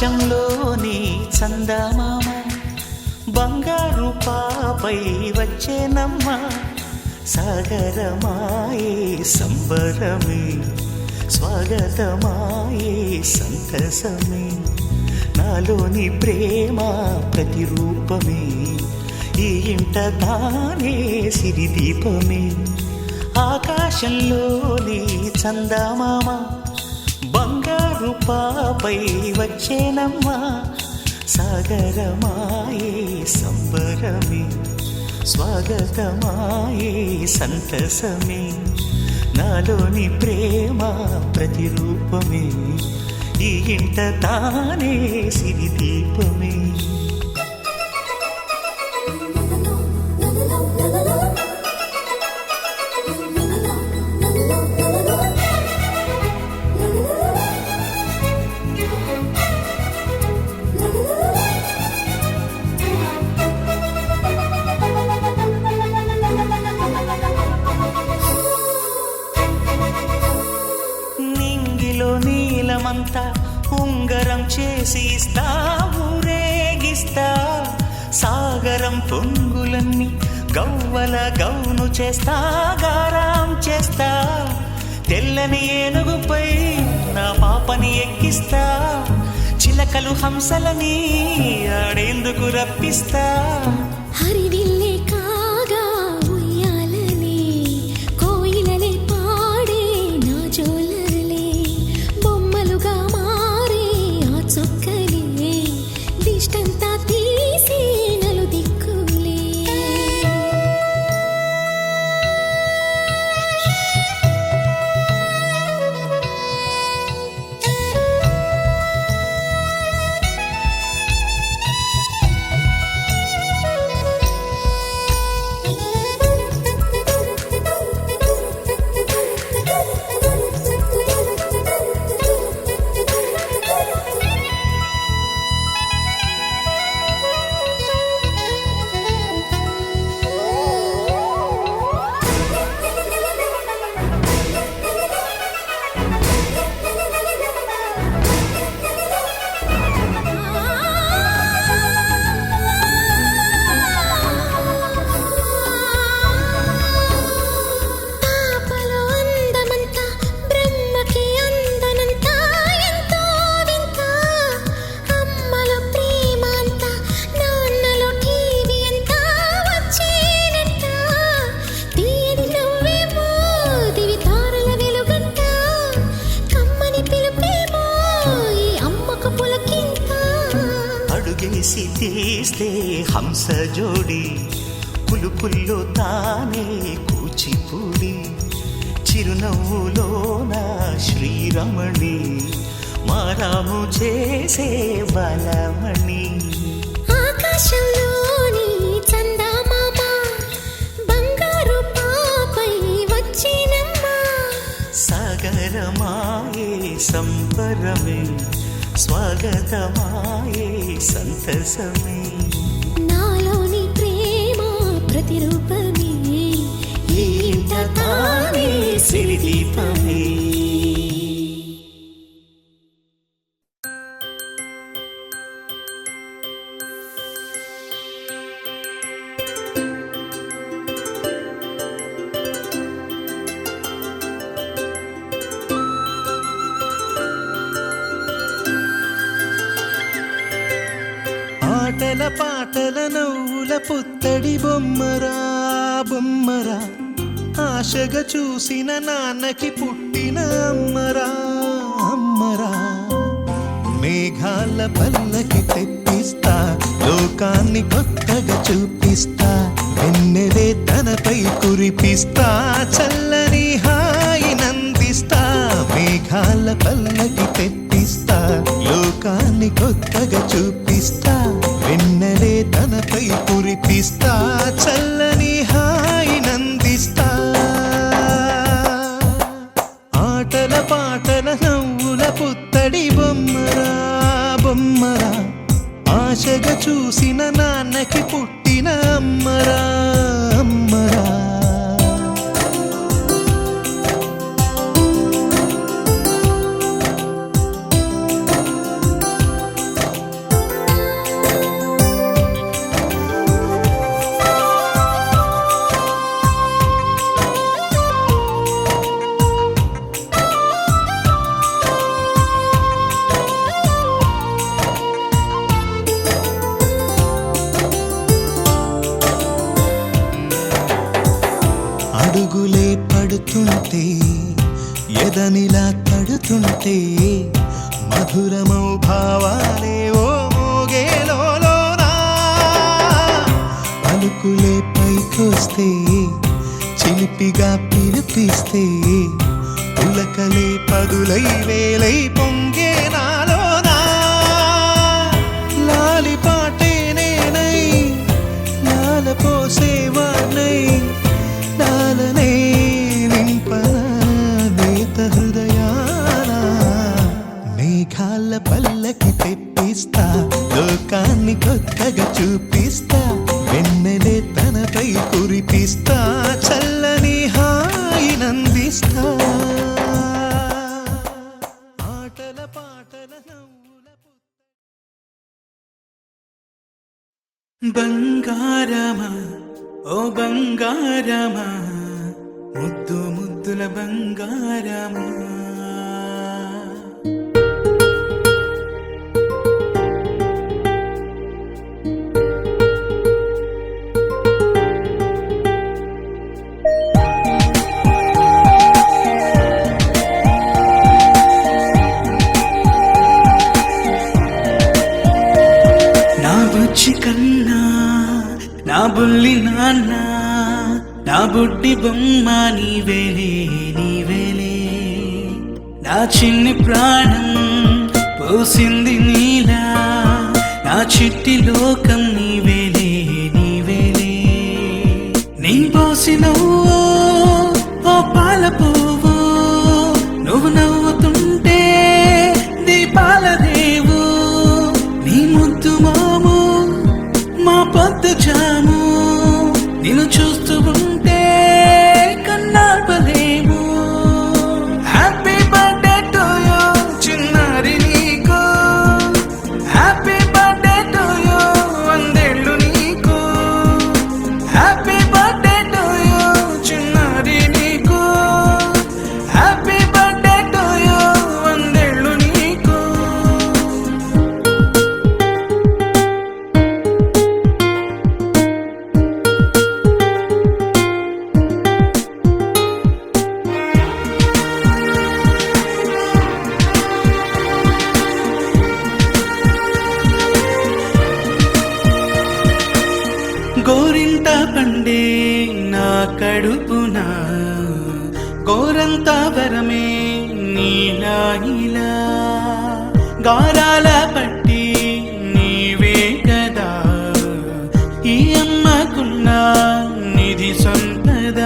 ఆకాశంలోని చందమామ బంగారు పాపై వచ్చేనమ్మ సాగరమాయే సంబరమే స్వాగతమాయే సంతసమే నాలోని ప్రేమ ప్రతిరూపమే ఈ ఇంట తానే సిరిదీపమే ఆకాశంలోని చందమామ బంగారు పాపై వచ్చేనమ్మా సాగరమాయే సంబరమే స్వాగతమాయే సంతసమే నాలోని ప్రేమ ప్రతిరూపమే ఈ ఇంట తానే సిరిదీపమే నీలమంతా ఉంగరం చేసి ఇస్తా ఊరేగిస్తా సాగరం పొంగులన్నీ గవ్వల గౌను చేస్తా గారాం చేస్తా తెల్లని ఏనుగుపై నా పాపని ఎక్కిస్తా చిలకలు హంసలని ఆడేందుకు రప్పిస్తా హరివిల్లే కాగా ఉయ్యాలలే కోయిలలే పాడే నా జోలలే బొమ్మలుగా మారే ఆ చొక్కలే దిష్టంతా తీసి నలు దిక్కులే అడుగేసి తీస్తే హంస జోడి పులుపుల్లో తానే కూచిపూడి చిరునవ్వులోన శ్రీరమణి మారాము చేసే బలమణి ఆకాశంలోని చందమామ బంగారు పాపై వచ్చినమ్మా సాగరమాయే సంబరమే స్వాగతమాయే సంతసమే నాలోని ప్రేమ ప్రతిరూపమే ఈ ఇంట తానే సిరిదీపమే ఆటల పాటల నవ్వుల పుత్తడి బొమ్మరా బొమ్మరా ఆశగా చూసిన నాన్నకి పుట్టిన అమ్మరా అమ్మరా మేఘాల పల్లకి తెప్పిస్తా లోకాన్ని కొత్తగా చూపిస్తా వెన్నెలే తనపై కురిపిస్తా చల్లని హాయి నందిస్తా మేఘాల పల్లకి తెప్పిస్తా లోకాన్ని కొత్తగా చూపిస్తా వెన్నెలే తనపై కురిపిస్తా చల్లని హాయి నందిస్తా ఆటల పాటల నవ్వుల పుత్తడి బొమ్మరా బొమ్మరా ఆశగా చూసిన నాన్నకి పుట్టిన అమ్మరా అమ్మరా పడుతుంటే ఎదనిలా తడుతుంటే మధురమౌ భావాలే ఓ మోగేలోనా పలుకులే పైకొస్తే చిలిపిగా పిలిపిస్తే పులకలే పదులై వేలై పొంగే నాలోనా లాలి పాటే నేనై లాల పోసేవాణ్ణై లాలనే నింపన నేత హృదయాన మేఘాల పల్లకి తెప్పిస్తా లోకాన్ని కొత్తగా చూపిస్తా వెన్నెలే తనపై కురిపిస్తా చల్లని హాయినందిస్తా ఆటల పాటల నవ్వుల బంగారమా ఓ బంగారమా ముద్దు ముద్దుల బంగారమా నా బుజ్జి కన్నా నా బుల్లి నాన్న నా బుడ్డి బొమ్మ నీవేలే నీవేలే నా చిన్ని ప్రాణం పోసింది నీలా నా చిట్టి లోకం నీవేలే నీవేలే నీ పోసినవో ఓ పాల పువ్వు నువ్వు నవ్వుతుంటే దీపాల దేవు నీ ముద్దు మోము మా పొద్దు జాము నిన్ను చూస్తూ ఉంటే కన్నార్పలేము హ్యాపీ బర్త్డే టు యూ చిన్నారి నీకు హ్యాపీ బర్త్డే టు యూ వందేళ్ళు నీకు హ్యాపీ బర్త్డే టు యూ చిన్నారి నీకు హ్యాపీ బర్త్డే టు యూ వందేళ్ళు నీకు గోరింట పండే నా కడుపున గోరంత వరమే నీలా ఇలా గారాల పట్టి నీవే కదా ఈ అమ్మకున్న నిధి సంపద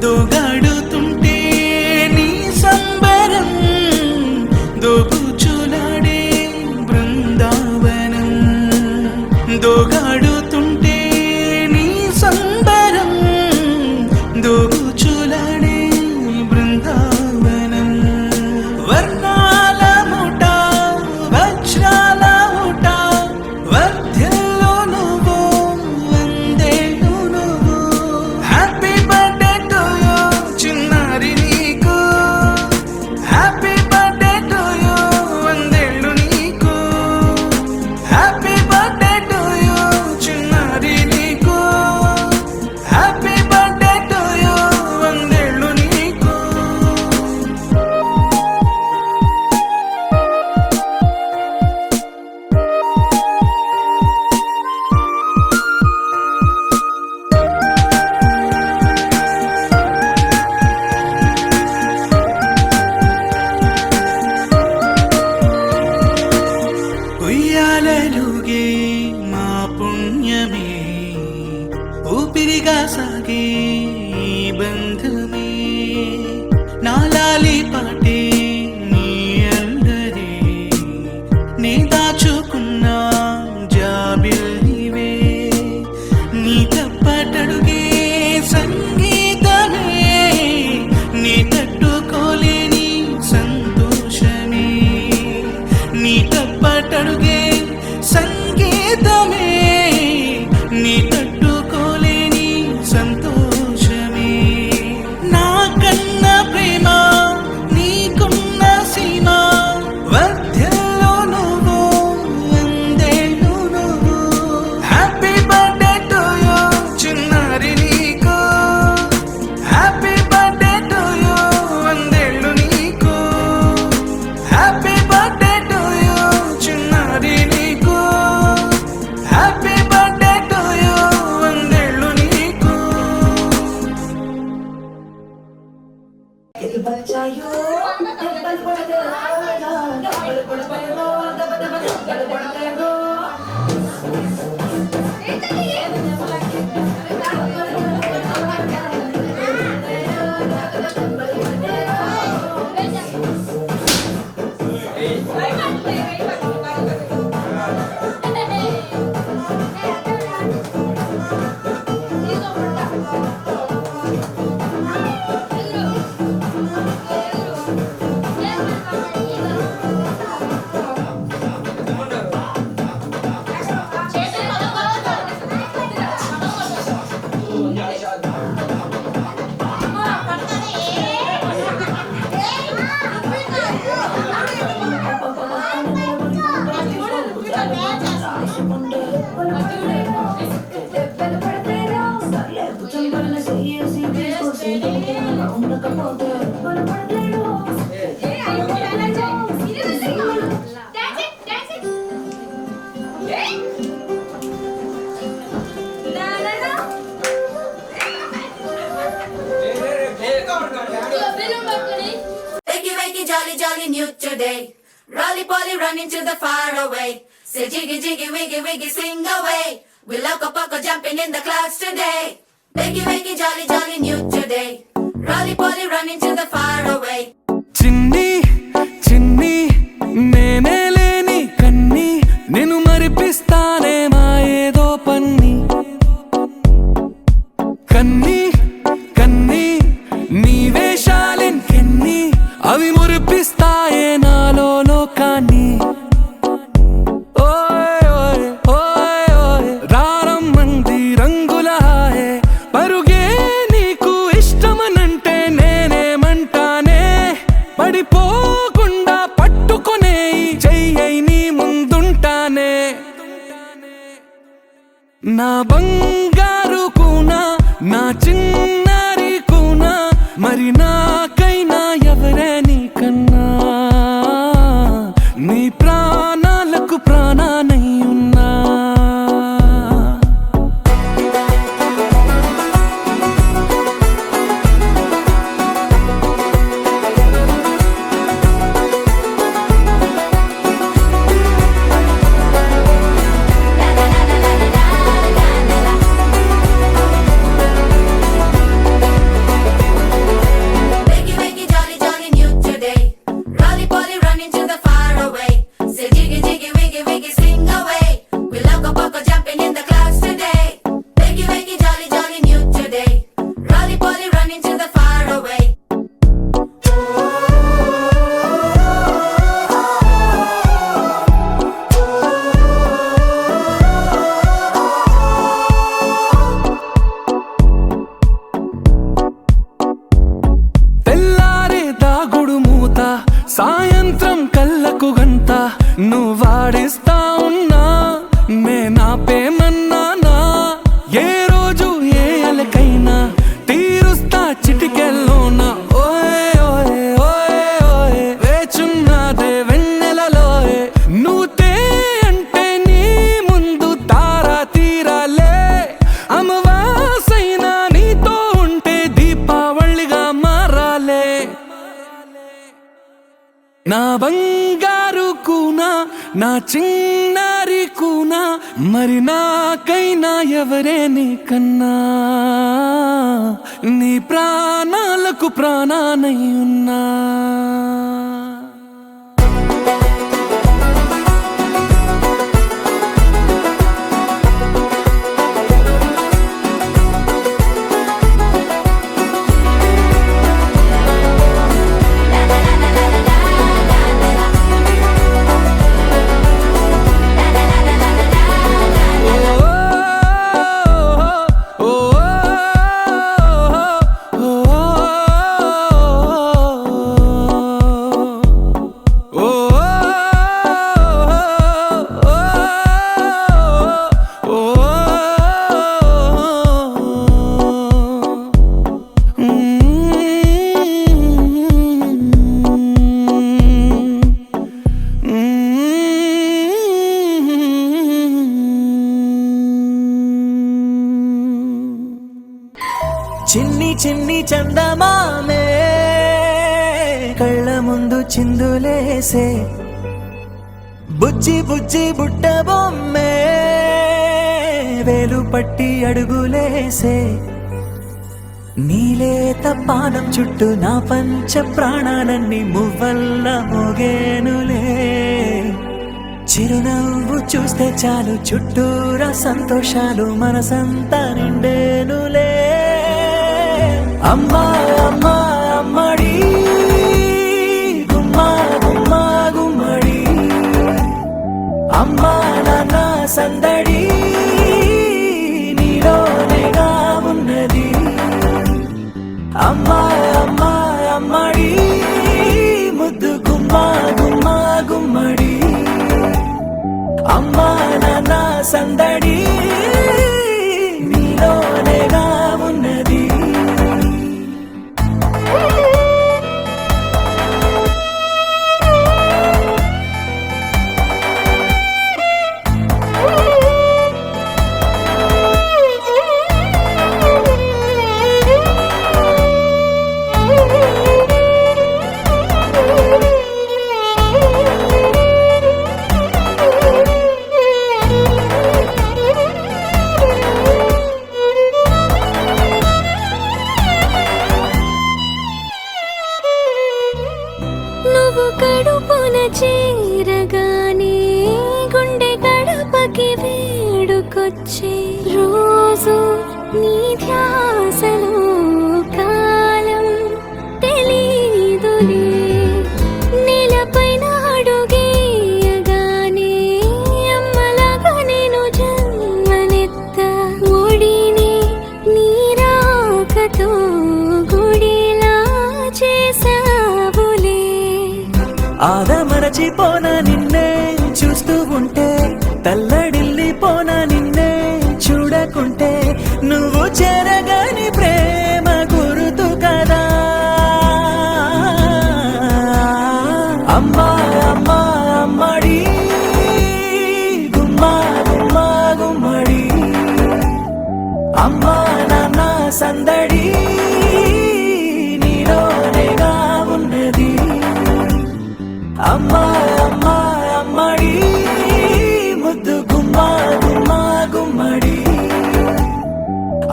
దోగాడుతుంటే నీ సంబరం దోబుచులాడే బృందావనం దోగాడుతుంటే నీ సంబరం దోబుచులాడే బృందావనం వర్ణాల ముఠ వజ్రాల ముఠ వర్ధ్యలో నువ్వు వందేళ్ళు నువ్వు హ్యాపీ బర్త్డే టు యూ చిన్నారి నీకు హ్యాపీ బర్త్డే టు యూ వందేళ్ళు నీకు హ్యాపీ బర్త్డే టు యూ చిన్నారి నీకు హ్యాపీ బర్త్డే టు యూ వందేళ్ళు నీకు ఉయ్యాలలుగే మా పుణ్యమే ఊపిరిగా సాగే ఈ బంధమే నాలాలి పాటే నీ అందరే నీ దాచుకున్న జాబిల్లివే నీ తప్పటడుగే సంగీతమే నీ తట్టుకోలేని సంతోషమే నీ తప్పటడుగే సంగీతమే నీ తట్టుకోలేని సంతోషమే నా కన్న ప్రేమ నీకు Wakey, wakey, jolly, jolly, new today. Rolly poly, running to the far away. Say jiggy, jiggy, wiggy, wiggy, swing away. We loco poco jumping in the clouds today. Wakey, wakey, jolly, jolly, new today. Rolly poly, running to the far away. చిన్ని చిన్ని నేనే లేని కన్ని నేను మరిపిస్తానే మా ఏదో పన్ని కన్ని కన్ని నీ వేషాలెన్కెన్ని అవి మురిపిస్తాయే నాలో లోకాన్ని ఓయ్ ఓయ్ ఓయ్ ఓయ్ రారమ్మంది రంగుల హాయే పరుగే నీకు ఇష్టమనంటే నేనేమంటానే పడిపోకుండా పట్టుకునే చెయ్యై నీ ముందుంటానే నా బంగారు కూనా నా చిన్నారి కూనా మరి నాకైనా ఎవరే నీకన్నా నీ ప్రాణాలకు ప్రాణానై ఉన్నా Wakey, wakey, jolly, jolly, new today. Rolly poly, running to the far away. Say jiggy, jiggy, wiggy, wiggy, swing away. We loco poco jumping in the clouds today. Wakey, wakey, jolly, jolly, new today. Rolly poly, running to the far away. తెల్లారే దాగుడు మూత సాయంత్రం కళ్ళకు గంట నువ్వాడిస్తా ఉన్నా నేనాపేమన్నానా ఏ రోజు ఏ అలకైనా తీరుస్తా చిటికెల్లోనా ఓయ్ ఓయ్ ఓయ్ ఓయ్ వేచున్నాదే వెన్నెలలోయే నువ్వుతే అంటే నీ ముందు తారా తీరాలే అమవాసైనా నీతో ఉంటే దీపావళిగా మారాలే నా బంగారు కూనా నా చిన్నారి కూనా మరి నాకైనా ఎవరే నీకన్నా నీ ప్రాణాలకు ప్రాణానై ఉన్నా చిన్ని చిన్ని చందమామే కళ్ళ ముందు చిందులేసే బుజ్జి బుజ్జి బుట్ట బొమ్మే వేలు పట్టి అడుగులేసే నీలేత పానం చుట్టూ నా పంచ ప్రాణాలన్నీ మువ్వల్ల మోగేనులే చిరునవ్వు చూస్తే చాలు చుట్టూరా సంతోషాలు మనసంతా నిండేనులే అమ్మా అమ్మా అమ్మడి గుమ్మా గుమ్మా గుమ్మడి అమ్మా నాన్న సందడి నీలోనేగా ఉన్నది అమ్మా అమ్మా అమ్మడి ముద్దు గుమ్మా గుమ్మా గుమ్మడి అమ్మా నాన్న సందడి నీలోనేగా ఉన్నది. నువ్వు కడుపున చేరగానే గుండె గడపకి వేడుకొచ్చే రోజు నీ ధ్యాసలో కాలం తెలీదులే. నేలపైన అడుగేయగానే అమ్మలాగా నేను జన్మనెత్త ఒడిని నీ రాకతో గుడిలా చేసావులే. ఆదమరచిపోనా నిన్నే చూస్తూ ఉంటే, తల్లడిల్లిపోనా నిన్నే చూడకుంటే, నువ్వు చెరగని ప్రేమ గురుతు కదా. అమ్మా అమ్మా అమ్మడి గుమ్మా గుమ్మా గుమ్మడి, అమ్మా నాన్న సందడి నీలోనేగా ఉన్నది. అమ్మా అమ్మా అమ్మడి ముద్దు గుమ్మా గుమ్మా గుమ్మడి,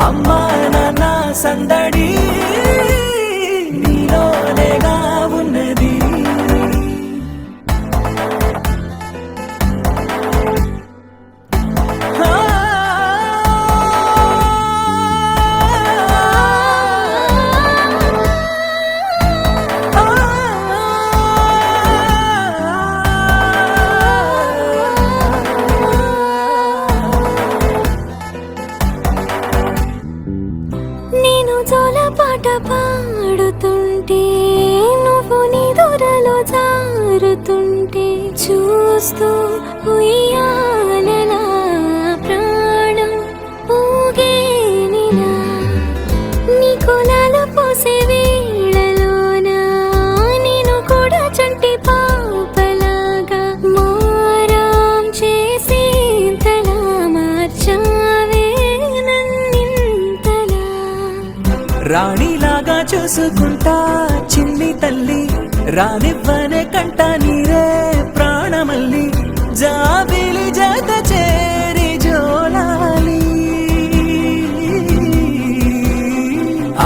అమ్మా నాన్న సందడి నీలోనేగా ఉన్నది. నేను జోలపాట పాడుతుంటే, నువ్వు నీ దూరలో జారుతుంటే, చూస్తూ ఉయ్యాలలా ప్రాణం ఊగేనిలా. నీ కులాల పోసే వేళలోన నేను కూడా చంటి పాపలాగా మారాం చేసేంతలా మార్చావే నన్నింతలా. రాణిలాగా చూసుకుంటా చిన్ని తల్లి, రానివ్వనే కంట నీరే ప్రాణమల్లి, జాబిలి జత చేరి జోలాలి.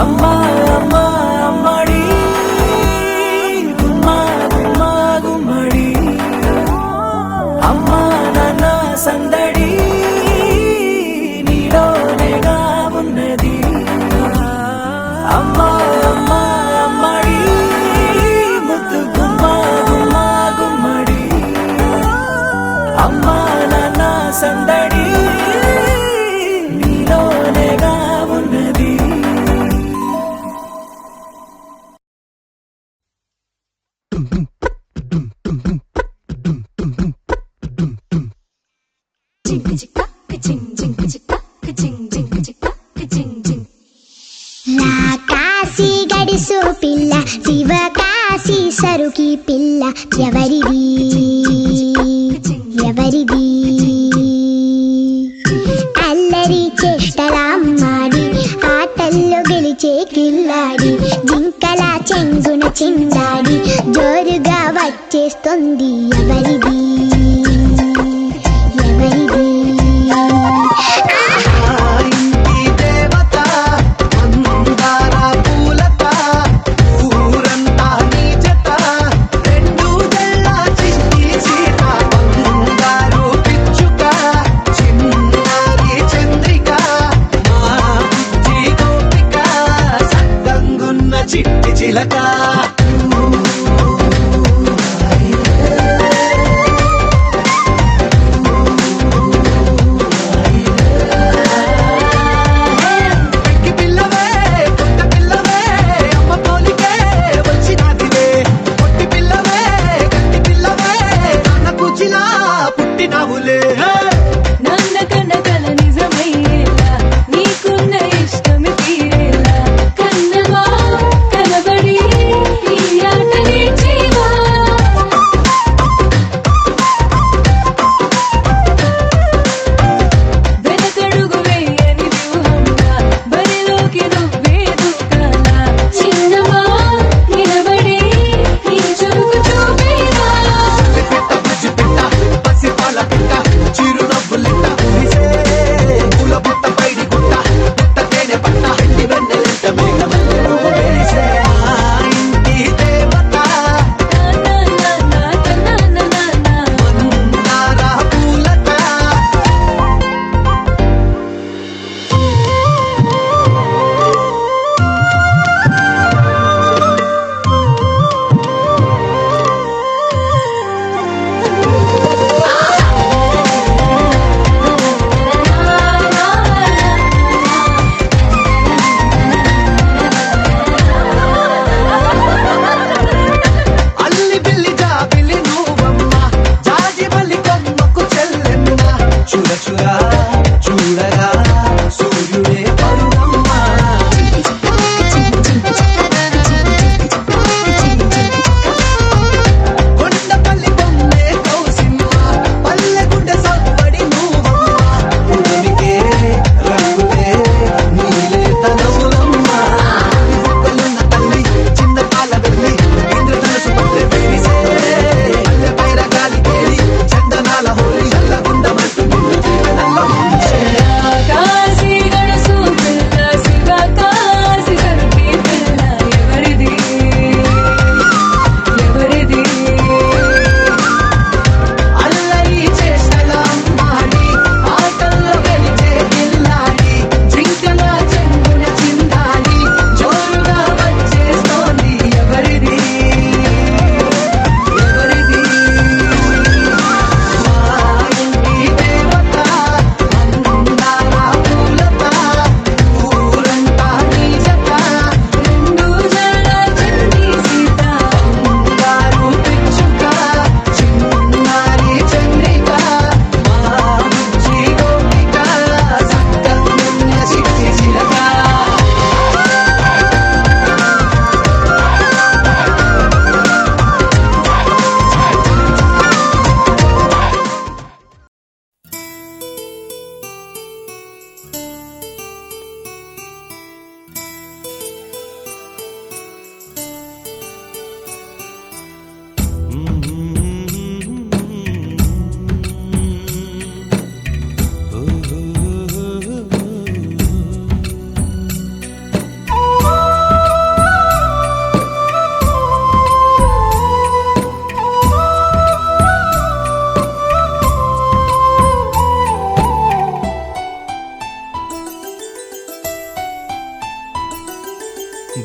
అమ్మా అమ్మా అమ్మడి గుమ్మా గుమ్మా గుమ్మడి, అమ్మా నాన్న సందడి నీలోనేగా ఉన్నది. అమ్మా అమ్మా అమ్మడి ముద్దు గుమ్మా గుమ్మా గుమ్మడి, అమ్మా నాన్న సందడి నీలోనేగా ఉన్నది. కాశీ గడిసు పిల్ల, శివ కాశీ సరుకి పిల్ల, ఎవరిది ఎవరిది? అల్లరి చేష్టలామ్మాడి, ఆటల్లో గెలిచే కిల్లాడి, జింకల చెంగున చిందాడి, జోరుగా వచ్చేస్తుంది ఎవరిది ఎవరిది? చిట్టి చిలక పుట్టినవులే నందకన కల నిజమయ్యేలా, నీ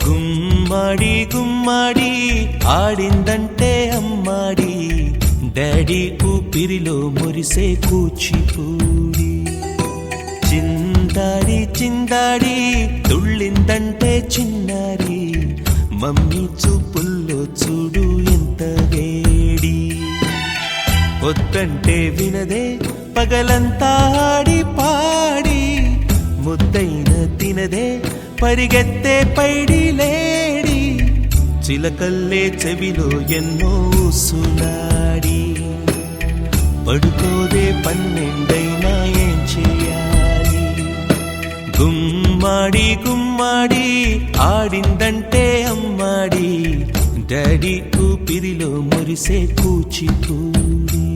గుమ్మడి గుమ్మడి ఆడిందంటే అమ్మాడి డాడీ ఊపిరిలో మురిసే కూచిపూడి చిందాడి చిందాడి తుళ్ళిందంటే చిన్నారి మమ్మీ చూపుల్లో చూడు ఎంత వేడి వద్దంటే వినదే పగలంతా ఆడి పాడి ముద్దైన తినదే పరిగెత్తే పైడి లేడి చిలకల్లే చెవిలో ఎన్నో సులాడి పడుకోదే పన్నెండైనా ఏం చేయాలి గుమ్మాడి గుమ్మాడి ఆడిందంటే అమ్మాడి డాడీ ఊపిరిలో మురిసే కూచిపూడి